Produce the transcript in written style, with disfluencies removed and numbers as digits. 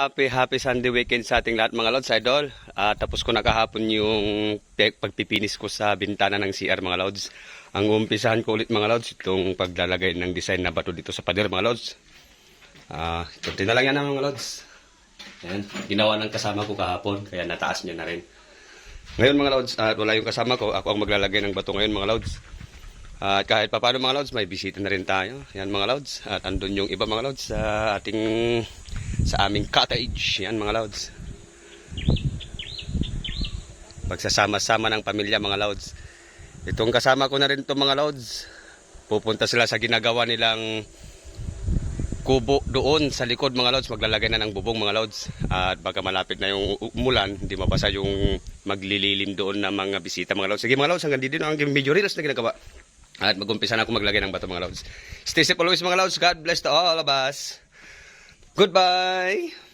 Happy Sunday weekend sa ating lahat mga Lods, idol. Tapos ko na kahapon yung pagpipinis ko sa bintana ng CR mga Lods. Ang umpisahan ko ulit mga Lods, itong paglalagay ng design na bato dito sa pader mga Lods. Kunti na lang yan mga Lods. Yan, ginawa ng kasama ko kahapon, kaya nataas niya na rin. Ngayon mga Lods, wala yung kasama ko, ako ang maglalagay ng bato ngayon mga Lods. At kahit pa paano mga Lods, may bisita na rin tayo. Yan mga Lods. At andun yung iba mga Lods sa aming cottage. Yan mga Lods. Pagsasama-sama ng pamilya mga Lods. Itong kasama ko na rin itong mga Lods. Pupunta sila sa ginagawa nilang kubo doon sa likod mga Lods. Maglalagay na ng bubong mga Lods. At baka malapit na yung umulan, hindi mabasa yung maglililim doon na mga bisita mga Lods. Sige mga Lods, hanggang dito na ang video reels na ginagawa. At mag-umpisa na ako maglagay ng bato mga Lods. Stay safe always mga Lods. God bless to all of us. Goodbye!